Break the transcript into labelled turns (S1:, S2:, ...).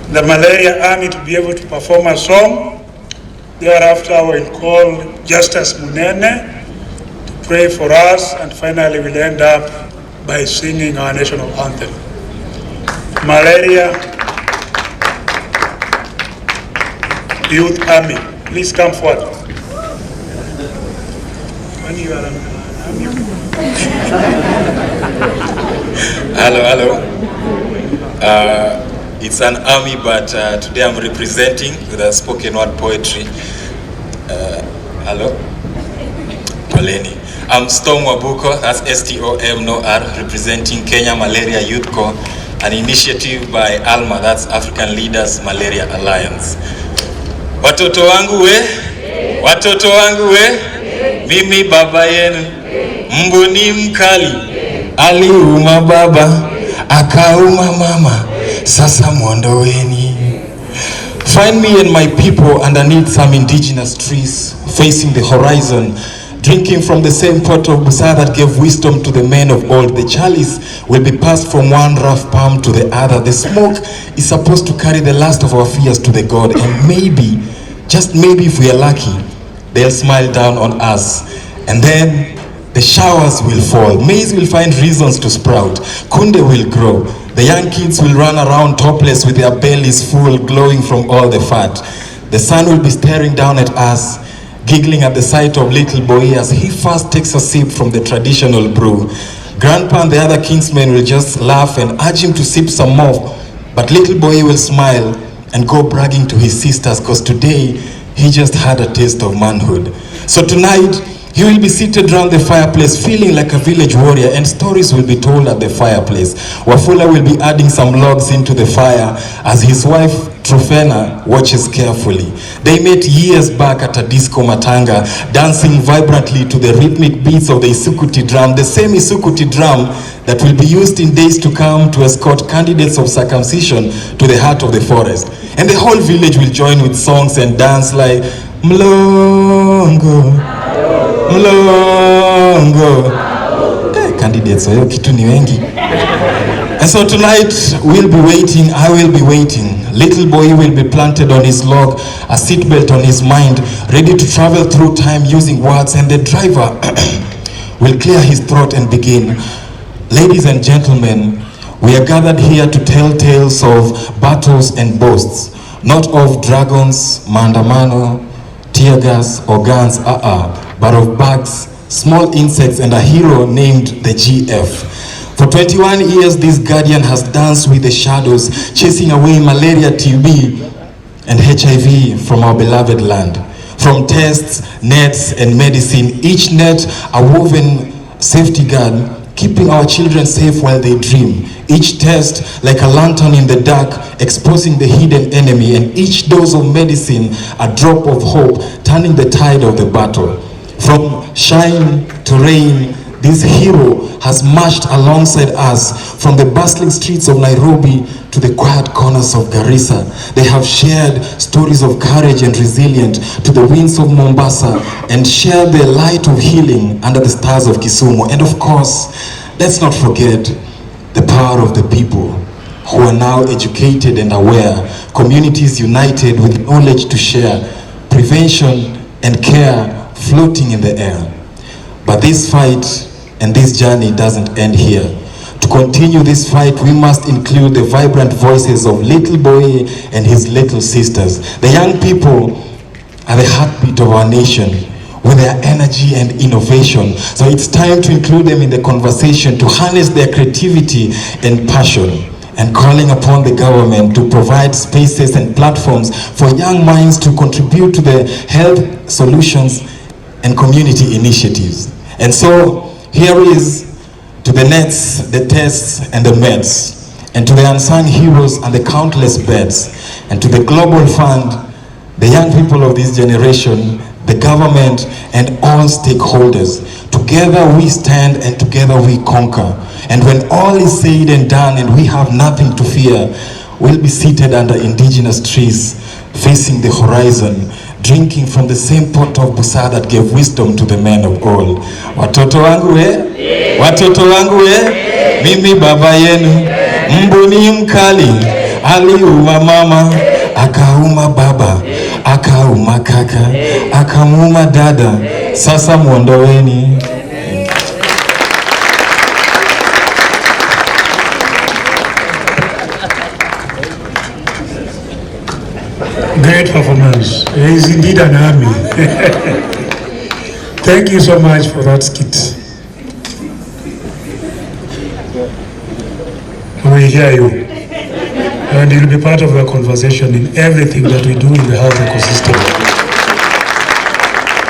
S1: the Malaria Army to be able to perform a song. Thereafter, I will call Justice Munene to pray for us, and finally we'll end up by singing our national anthem. Malaria Youth Army, please come forward.
S2: Hello. It's an army, but today I'm representing with a spoken word poetry. Hello. Poleni. I'm Stom Wabuko, that's STOM, no R, representing Kenya Malaria Youth Corps, an initiative by ALMA, that's African Leaders Malaria Alliance. Watoto wangu we, mimi baba yenu, mbuni mkali, aliuma baba, akauma mama, sasa mwondoweni. Find me and my people underneath some indigenous trees, facing the horizon, drinking from the same pot of busa that gave wisdom to the men of old. The chalice will be passed from one rough palm to the other. The smoke is supposed to carry the last of our fears to the God, and maybe, just maybe if we are lucky, they'll smile down on us, and then the showers will fall. Maize will find reasons to sprout. Kunde will grow. The young kids will run around topless with their bellies full, glowing from all the fat. The sun will be staring down at us, giggling at the sight of little boy as he first takes a sip from the traditional brew. Grandpa and the other kingsmen will just laugh and urge him to sip some more, but little boy will smile and go bragging to his sisters, because today he just had a taste of manhood. So tonight he will be seated around the fireplace feeling like a village warrior, and stories will be told at the fireplace. Wafula will be adding some logs into the fire as his wife Trofena watches carefully. They met years back at a disco matanga, dancing vibrantly to the rhythmic beats of the Isukuti drum, the same Isukuti drum that will be used in days to come to escort candidates of circumcision to the heart of the forest. And the whole village will join with songs and dance like Mlongo, Mlongo. Candidates, so kitu ni wengi. And so tonight we'll be waiting, I will be waiting. Little boy will be planted on his log, a seatbelt on his mind, ready to travel through time using words, and the driver will clear his throat and begin. Ladies and gentlemen, we are gathered here to tell tales of battles and boasts, not of dragons, maandamano, tear gas or guns, but of bugs, small insects, and a hero named the GF. For 21 years, this guardian has danced with the shadows, chasing away malaria, TB, and HIV from our beloved land. From tests, nets, and medicine, each net a woven safety guard, keeping our children safe while they dream. Each test like a lantern in the dark, exposing the hidden enemy, and each dose of medicine a drop of hope, turning the tide of the battle. From shine to rain, this hero has marched alongside us from the bustling streets of Nairobi to the quiet corners of Garissa. They have shared stories of courage and resilience to the winds of Mombasa, and shared the light of healing under the stars of Kisumu. And of course, let's not forget the power of the people who are now educated and aware, communities united with knowledge to share, prevention and care floating in the air. But this fight and this journey doesn't end here. To continue this fight, we must include the vibrant voices of little boy and his little sisters. The young people are the heartbeat of our nation with their energy and innovation. So it's time to include them in the conversation, to harness their creativity and passion, and calling upon the government to provide spaces and platforms for young minds to contribute to the health solutions and community initiatives. And so here is to the nets, the tests, and the meds, and to the unsung heroes and the countless beds, and to the Global Fund, the young people of this generation, the government, and all stakeholders. Together we stand and together we conquer. And when all is said and done and we have nothing to fear, we'll be seated under indigenous trees, facing the horizon, drinking from the same pot of busa that gave wisdom to the men of old. Watoto wangu watoto wangu mimi baba yenu, mbuni mkali, aliuma mama, akauma baba, akauma kaka, akamuuma dada, sasa muondoweni.
S1: Great performance. He is indeed an army. Thank you so much for that skit. We hear you. And you'll be part of the conversation in everything that we do in the health ecosystem.